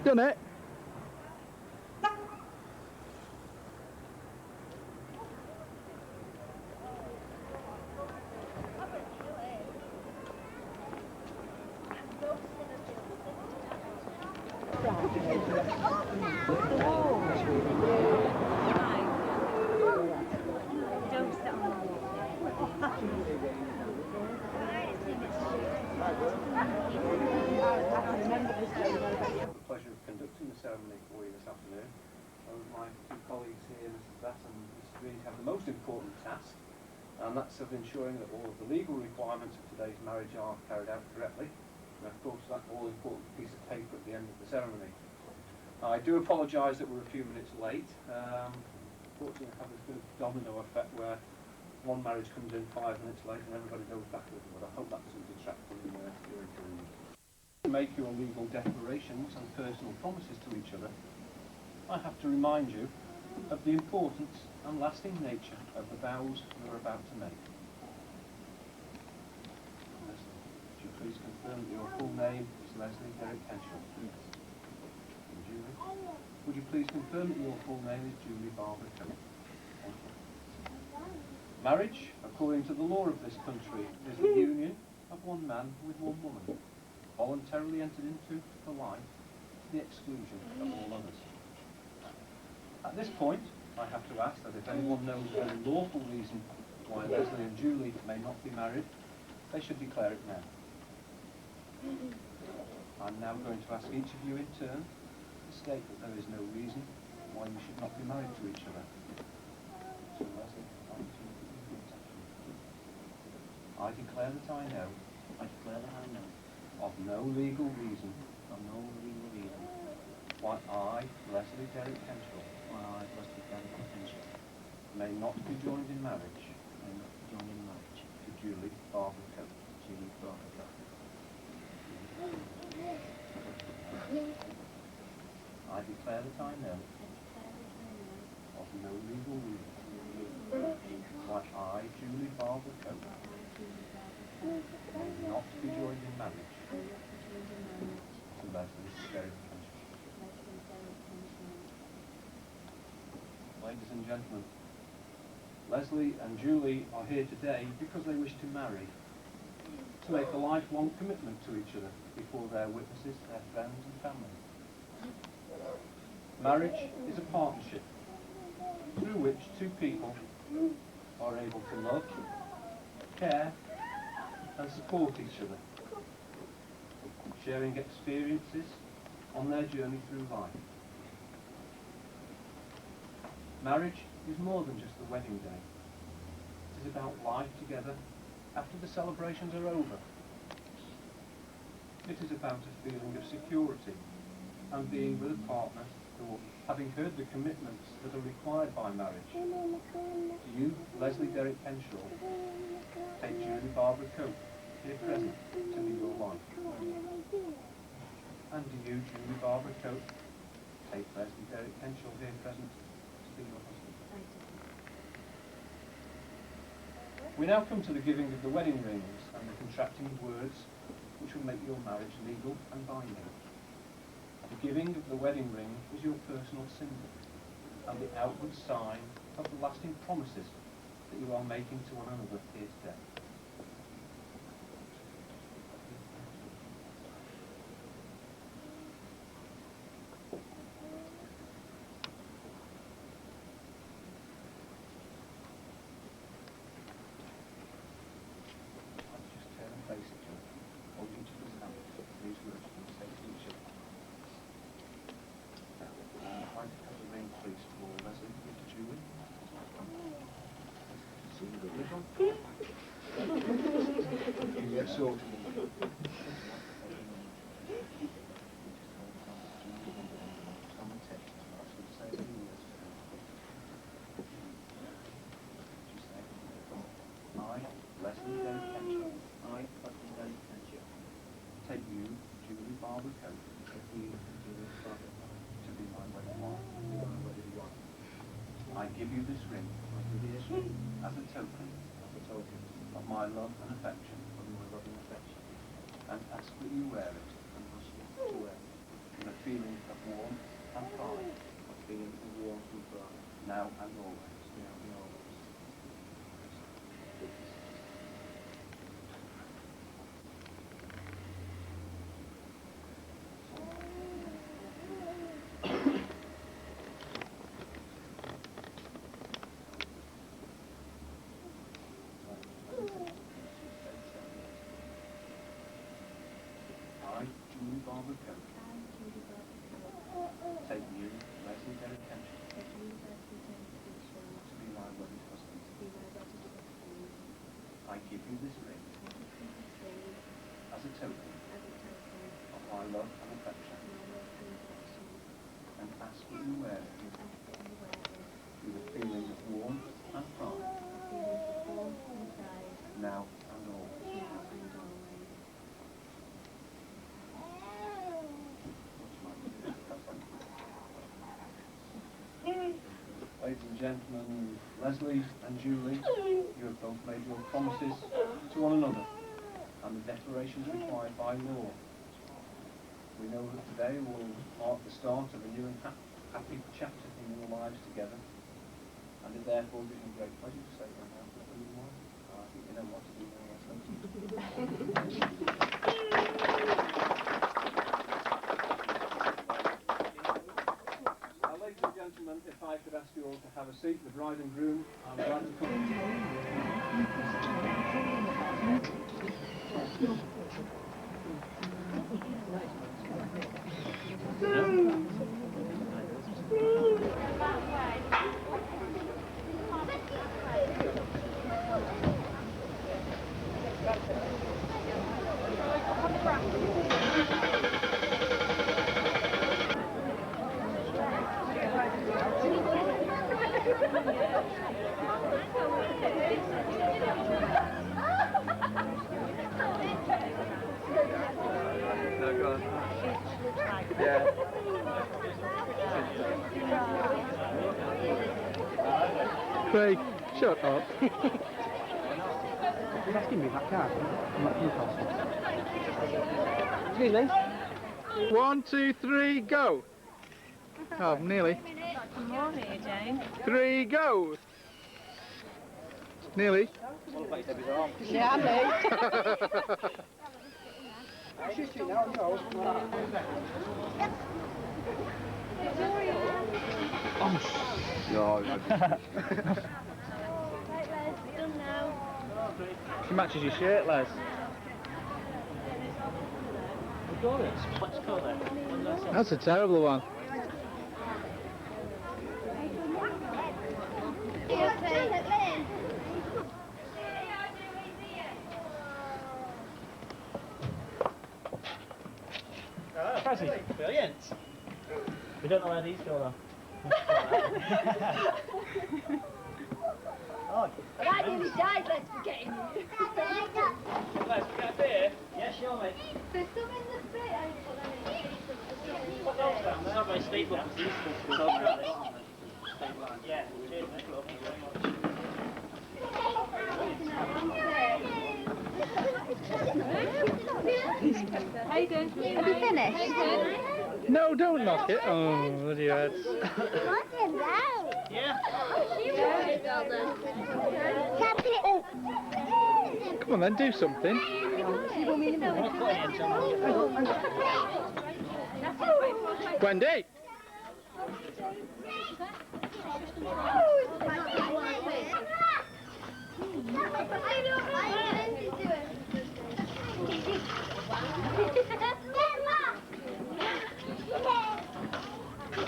Done it. The pleasure of conducting the ceremony for you this afternoon. My two colleagues here, Mrs. Batt and Mrs. Reed, have the most important task, and that's of ensuring that all of the legal requirements of today's marriage are carried out correctly, and of course that all-important piece of paper at the end of the ceremony. I do apologise that we're a few minutes late. Unfortunately, I have this bit of domino effect where one marriage comes in 5 minutes late and everybody goes backwards, but I hope that doesn't detract from your enjoyment. To make your legal declarations and personal promises to each other, I have to remind you of the importance and lasting nature of the vows you are about to make. Leslie, would you please confirm that your full name is Leslie Derrick Henshaw? Yes. And Julie, would you please confirm that your full name is Julie Barbara Coe? Thank you. Marriage, according to the law of this country, is the union of one man with one woman, voluntarily entered into for life to the exclusion of all others. At this point, I have to ask that if anyone knows of any lawful reason why Leslie and Julie may not be married, they should declare it now. I'm now going to ask each of you in turn to state that there is no reason why you should not be married to each other. So Leslie, I declare that I know. I declare that I know. Of no legal reason. Of no legal reason. Why I, Leslie Derrick Henshaw. Why I, Leslie Derrick Henshaw. May not be joined in marriage. May not be joined in marriage. To Julie Barbara Coe. Julie Barbara Coe. I declare that I know. Of no legal reason. Why I, Julie Barbara Coe. May not be joined in marriage. To Leslie Derrick Henshaw. Ladies and gentlemen, Leslie and Julie are here today because they wish to marry, to make a lifelong commitment to each other before their witnesses, their friends and family. Marriage is a partnership through which two people are able to love, care and support each other, sharing experiences on their journey through life. Marriage is more than just the wedding day. It is about life together after the celebrations are over. It is about a feeling of security and being with a partner who, having heard the commitments that are required by marriage, do you, Leslie Derrick Henshaw, take Julie Barbara Coe, here present, to be your wife? And do you, Julie Barbara Coe, take Leslie Derrick Henshaw, here present, to be your husband? We now come to the giving of the wedding rings and the contracting of words which will make your marriage legal and binding. The giving of the wedding ring is your personal symbol and the outward sign of the lasting promises that you are making to one another here today. Face each other, hold each other's hand, these words will say to each other. I'd like to have the ring, please, for Leslie and to Julie. See the little? Yes, so. I, Leslie Derrick Henshaw. I, Leslie Derrick Henshaw. Take you, Julie Barbara Coe, Take you, Julie Barbara Coe. to be my wedding wife. To be my wedding wife. I give you this ring I give you this ring as a token as a token of my love and affection, of my love and affection, and ask that you wear it and ask you to wear it with a feeling of warmth and pride, a feeling of warmth and pride, now and always. now and always. I, Julie Barber Coke, take you, Leslie Derrick Kenshaw, to be my wedded husband. I give you this ring as a token of my love and affection, and ask that you wear it with a feeling of warmth and pride, now and always. Ladies and gentlemen, Leslie and Julie, you have both made your promises to one another and the declarations required by law. We know that today will mark the start of a new and happy chapter in your lives together, and it therefore gives me great pleasure to say right now that we want. I think you know what to do now, ladies and gentlemen, if I could ask you all to have a seat, the bride and groom are glad to come. No, go on. Yeah. Craig, shut up. You're asking me that card? I'm not impossible. Excuse me? 1, 2, 3, go! Oh, nearly. Some more here, Jane. 3, go! Nearly. Yeah, I'm late. She matches your shirt, Les. What's colour? That's a terrible one. Prezi, brilliant. We don't know where these go though. Oh, I nearly died, let's forget him. let's get a beer. Yeah, sure, mate. There's some in the fit. Put those down there. Not very stable. Yeah, cheers, mate. Thank you very much. How you doing? Have you finished? No, don't knock it. Oh, bloody heads. Yeah. Come on then, do something. Wendy!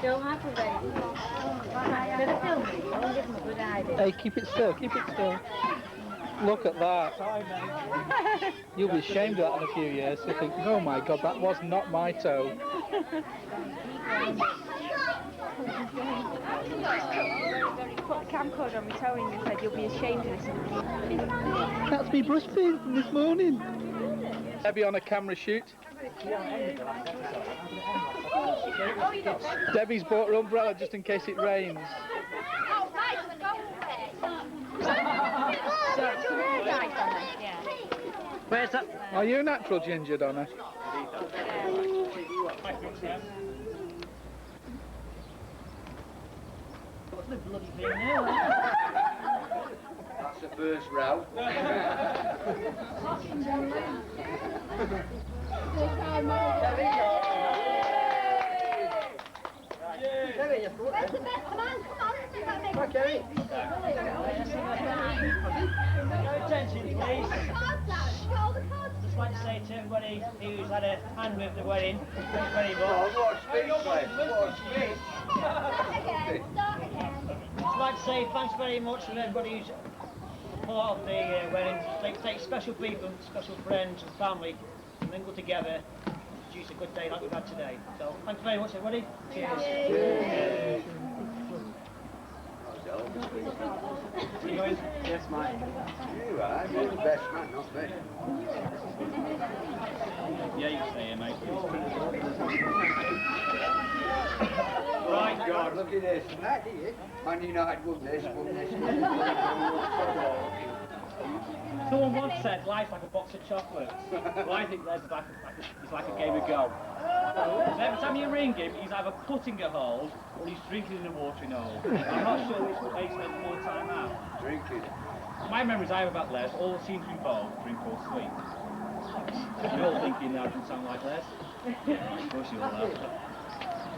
Don't have to wait. They're filming. I'll give them a good idea. Hey, keep it still, keep it still. Look at that. You'll be ashamed of that in a few years. You'll think, oh my God, that was not my toe. Put the camcorder on my toe and you said you'll be ashamed of this. That's me breastfeeding from this morning. Debbie on a camera shoot. Debbie's bought her umbrella just in case it rains. Oh, Where's that? Are you a natural ginger, Donna? What's the bloody thing now? That's the first row. Your attention, please. Just like to say to everybody who's had a hand with the wedding, thanks very much. Just like to say thanks very much to everybody who's part of the wedding. Take special people, special friends and family, and then go together to produce a good day like we've had today. So thanks very much, everybody. Cheers. You going? Yes, mate. You are. You're the best man, not me. Yeah, you can stay here, mate. Right, God, look at this. Man United won this. Someone once said life's like a box of chocolates. Well, I think it's like a game of golf. So every time you ring him, he's either putting a hole or he's drinking in a watering hole. I'm not sure which way he spends more time out. Drinking. My memories I have about Les all seem to involve drink or sleep. You're all thinking that doesn't sound like Les. Of course you all know.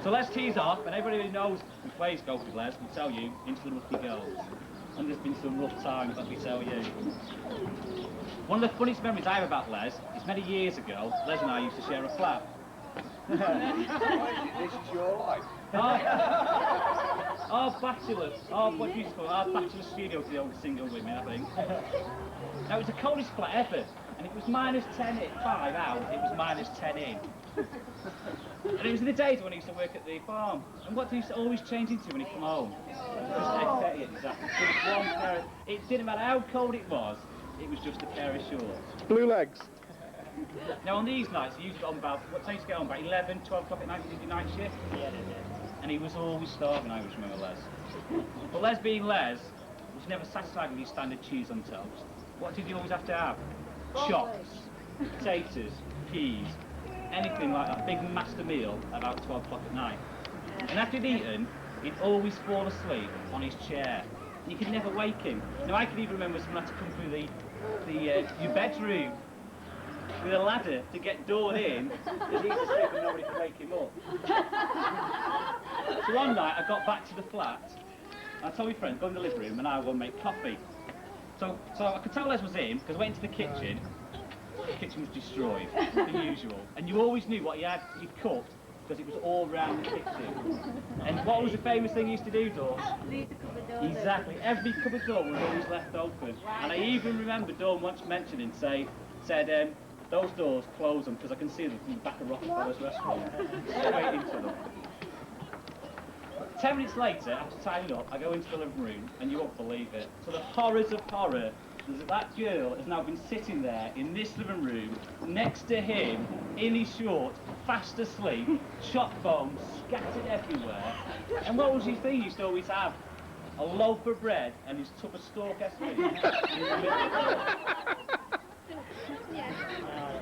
So let's tease off, and everybody who knows who plays golf with Les will tell you into the rough he goes. And there's been some rough times, let me tell you. One of the funniest memories I have about Les is many years ago, Les and I used to share a flat. This is your life. Our bachelors, our what do you call it? Our bachelor studio to the old single women, I think. Now it was the coldest flat ever, and it was -10 at 5 out, it was -10 in. And it was in the days when I used to work at the farm. And what did he used to always change into when he come home? Just egg petty, exactly. Just one pair of, it didn't matter how cold it was just a pair of shorts. Blue legs. Now on these nights, he used to get on about, what time used to get on, about 11, 12 o'clock at night, did your night shift? Yeah, and he was always starving, I always remember Les. But Les being Les, was never satisfied with his standard cheese on toast. What did he always have to have? Chops, potatoes, peas, anything like that, big master meal about 12 o'clock at night. And after he'd eaten, he'd always fall asleep on his chair. And you could never wake him. Now I can even remember someone had to come through your bedroom with a ladder to get Dawn in, because he was asleep and nobody could wake him up. So one night I got back to the flat, and I told my friend, go in the living room and I'll go and make coffee. So I could tell Les was in, because I went into the kitchen. The kitchen was destroyed, the usual. And you always knew what he'd cooked, because it was all round the kitchen. And what was the famous thing he used to do, Dawn? Leave the cupboard door open. Exactly, every cupboard door was always left open. And I even remember Dawn once mentioning, said, those doors, close them, because I can see them from the back of Rockefeller's restaurant. Straight into them. 10 minutes later, after tidying up, I go into the living room, and you won't believe it. So the horrors of horror, that girl has now been sitting there in this living room, next to him, in his shorts, fast asleep, chop bones scattered everywhere. And what was his thing he used to always have? A loaf of bread and his tub of stork essence.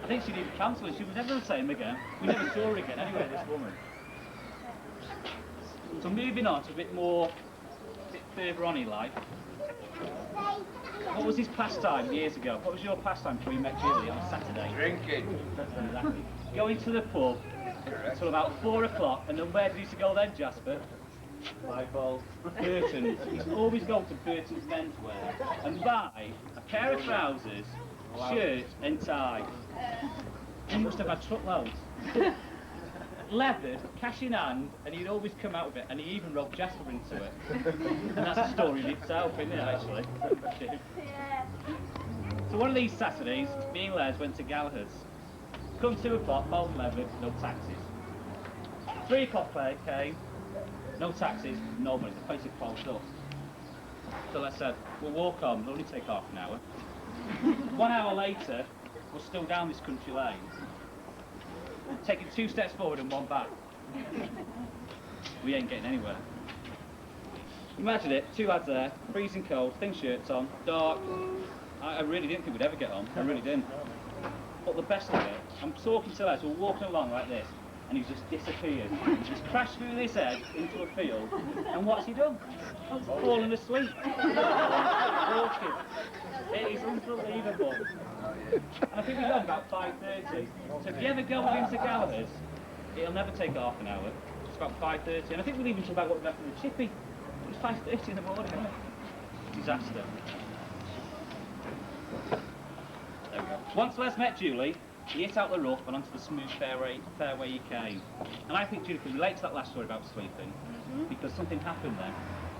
I think she needed counselling. She was never the same again. We never saw her again anyway, this woman. So moving on to a bit further on in life. What was his pastime years ago? What was your pastime before you met Julie on a Saturday? Drinking. Exactly. Going to the pub until about 4 o'clock, and then where did he used to go then, Jasper? Blindfold. Burton's. He used to always go to Burton's menswear and buy a pair of trousers, shirt and tie. He must have had truckloads. Leathered, cash in hand, and he'd always come out with it, and he even robbed Jasper into it. And that's a story in itself, isn't it, actually? So one of these Saturdays, me and Les went to Gallagher's. Come 2 o'clock, both leathered, no taxis. 3 o'clock came, no taxis, nobody, the place had closed up. So Les said, we'll walk on, it'll only take half an hour. 1 hour later, we're still down this country lane. Taking 2 steps forward and 1 back. We ain't getting anywhere. Imagine it, two lads there, freezing cold, thin shirts on, dark. I really didn't think we'd ever get on, I really didn't. But the best of it, I'm talking to lads, we're walking along like this, and he's just disappeared. He's just crashed through this edge into a field, and what's he done? Fallen asleep. Walking. It is unbelievable. And I think we've done about 5:30. So if you ever go into Gallagher's, it'll never take half an hour. It's about 5:30, and I think we'll even talk about what we've left for the chippy. It's 5:30 in the morning, isn't it? Disaster. There we go. Once Les met Julie, he hit out the rough and onto the smooth fairway he came. And I think Julie could relate to that last story about sleeping, because something happened then.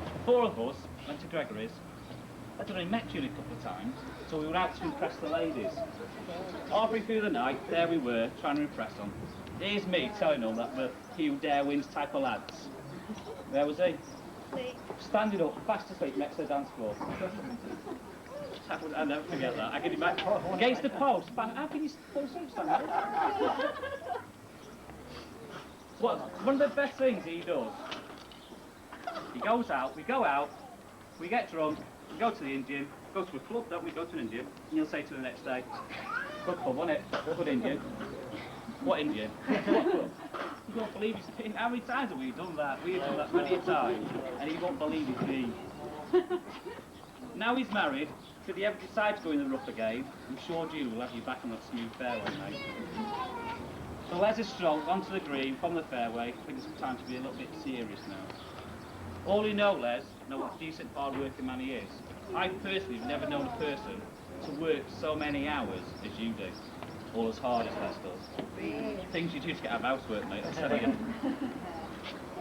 The four of us went to Gregory's. I'd only met Julie a couple of times, so we were out to impress the ladies. Halfway through the night, there we were, trying to impress them. Here's me telling them that we're Hugh Dare wins type of lads. Where was he? Standing up, fast asleep next to the dance floor. I'll never forget that. I can imagine. Against the post, how can you fall asleep standing up? One of the best things he does, he goes out, we go out, we get drunk, we go to the Indian, go to a club, don't we? Go to an Indian, and he'll say to the next day, good club, wasn't it? Good Indian. What Indian? What club? You won't believe it's me. How many times have we done that? We have done that many a time, and he won't believe it's me. Now he's married, should he ever decide to go in the rough again, I'm sure Julie will have you back on that smooth fairway, mate. So Les is strong, onto the green, from the fairway. I think it's time to be a little bit serious now. All who know Les know what a decent, hard-working man he is. I personally have never known a person to work so many hours as you do, or as hard as Les does. Things you do to get out of housework, mate, I tell you.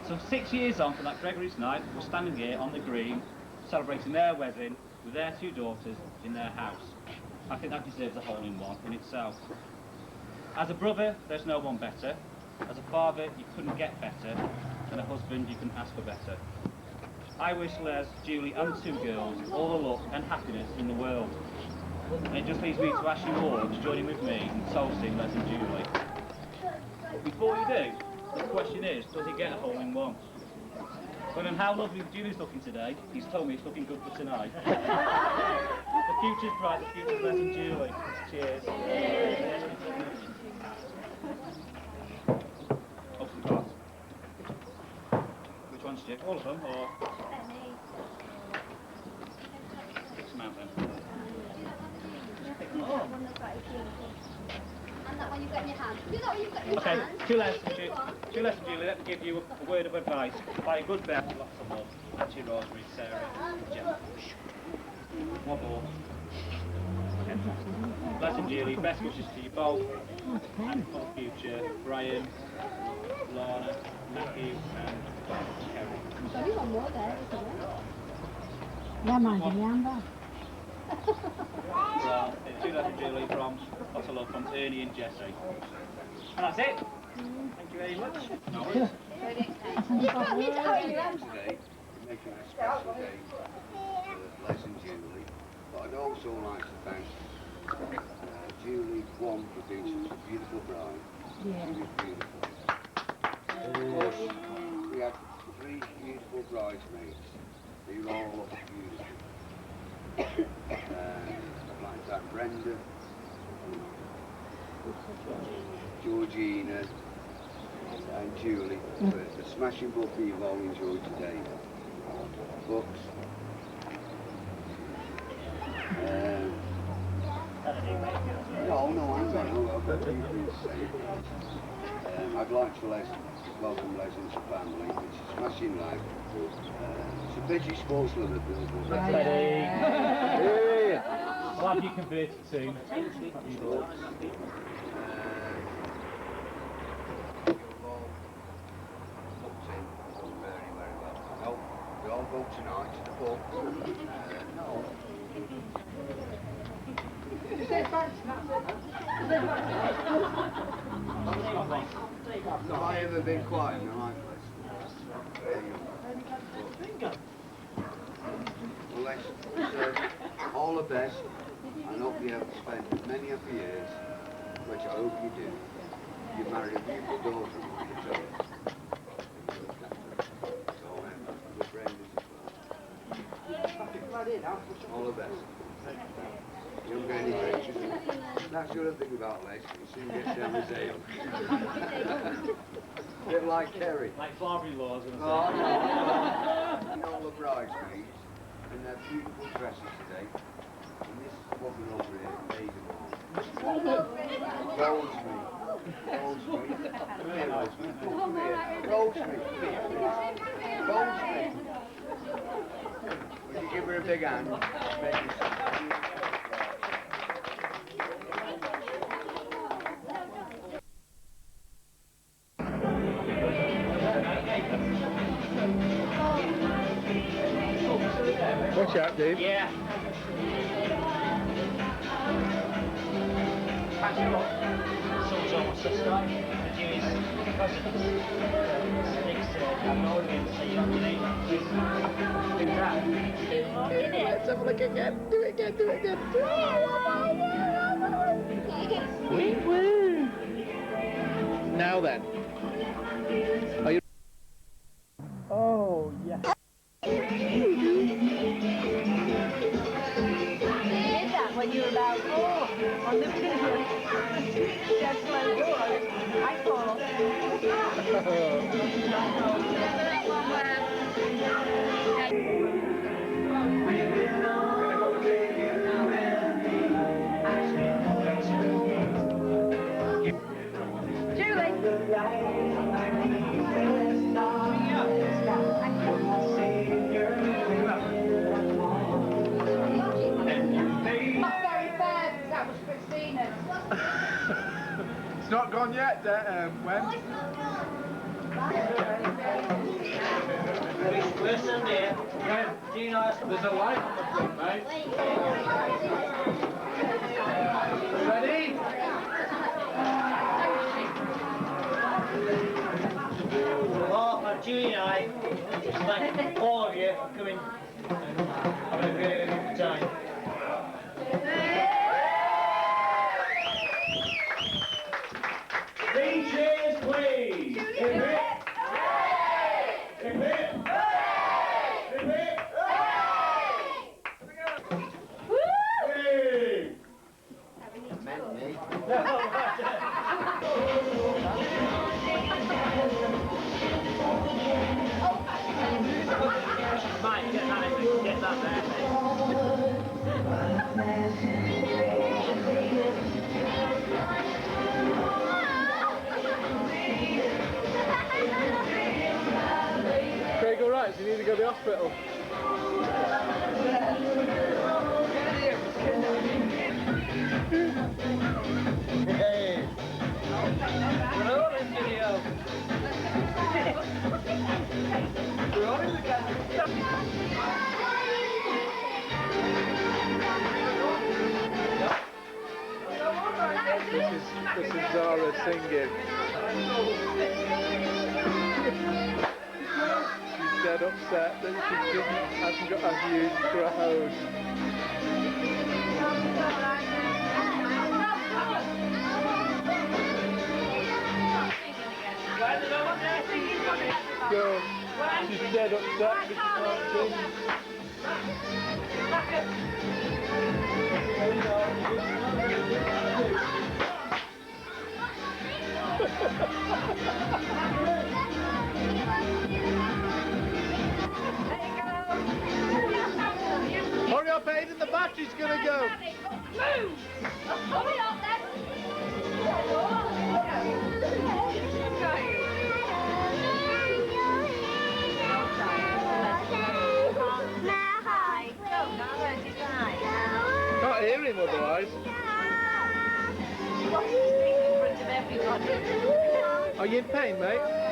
So 6 years on from that Gregory's night, we're standing here on the green, celebrating their wedding with their two daughters in their house. I think that deserves a hole-in-one in itself. As a brother, there's no one better. As a father, you couldn't get better. And a husband, you couldn't ask for better. I wish Les, Julie and the two girls all the luck and happiness in the world. And it just leaves me to ask you all to join in with me in toasting Les and Julie. But before you do, the question is, does he get a hole-in-one? Well, and how lovely Julie's looking today, he's told me it's looking good for tonight. The future's bright, the future's Les and Julie. Cheers. Open the glass. Which one's Jip? All of them, or? Pick some out then. Oh. And that one you've got in your hand. Do that one you've got in your Okay, hand. two lessons, Julie. Let me give you a word of advice. Buy a good bet, lots of love. That's your Rosemary, Sarah, Gemma. One more. Les and Julie, best wishes to you both. And for the future, Brian, Lorna, Matthew, and Kerry. There's only one more there, isn't there? Yeah, man, Well, two Les and Julie from lots of love from Ernie and Jessie. And that's it. Thank you very much. No worries. You can't read it out in your hand. Today, we're making a special day for Les and Julie, but I'd also like to thank Julie, one, for being such a beautiful bride. Yeah. She was beautiful. Of course, we had 3 beautiful bridesmaids. They all look beautiful. I'd like to thank Brenda, Georgina, and Julie for smashing both you've all enjoyed today. Books. No, I've got a few things to say. I'd like to welcome Les into the family. It's a smashing life. It's a busy sports lover, Bill. I'll have you converted soon. You've all looked in very, very well. I hope we all go tonight to the pub. No. Have I ever been quiet in my life, Les? Well, all the best. I hope you have spent many of the years, which I hope you do. You married a beautiful daughter of mine, so we're friends as well. All the best. You don't get any pictures. That's the other thing about Les. You soon get down the tail. Bit like Kerry. Like father-in-laws and Oh, no. All the bridesmaids in their beautiful dresses today. And this woman over here, amazing. Rosemary. Rosemary. Come here, Rosemary. Come here. Rosemary. Come here. Rosemary. Would you give her a big hand? Watch out, Dave. yeah. Son's almost a star. The Jewish cousins. Next to Norway, so you don't need do that. Let's have a look again. Do it again, do it again. Wee woo. Now then. Are you... Oh, yeah. You did that when you were about 4 on the video. Just slow doors. I called. It's not gone yet, when? Listen there. There's a light on the front, mate. Ready? Oh, for Julie and I, thank all of you for coming and having a really good time. Three cheers, please. Hip hip. Hip hip. Hip hip. Hey. Mike, get that there. Craig, all right? So you need to go to the hospital. Hey. We're all in video. We're all in the camera. This is Zara singing. She's dead upset that she hasn't got a huge crowd. Go. She's dead upset because she can't sing. Hurry up, Aiden, the battery's gonna go. Move! Hurry up then! Can't hear him otherwise. Are you in pain, mate?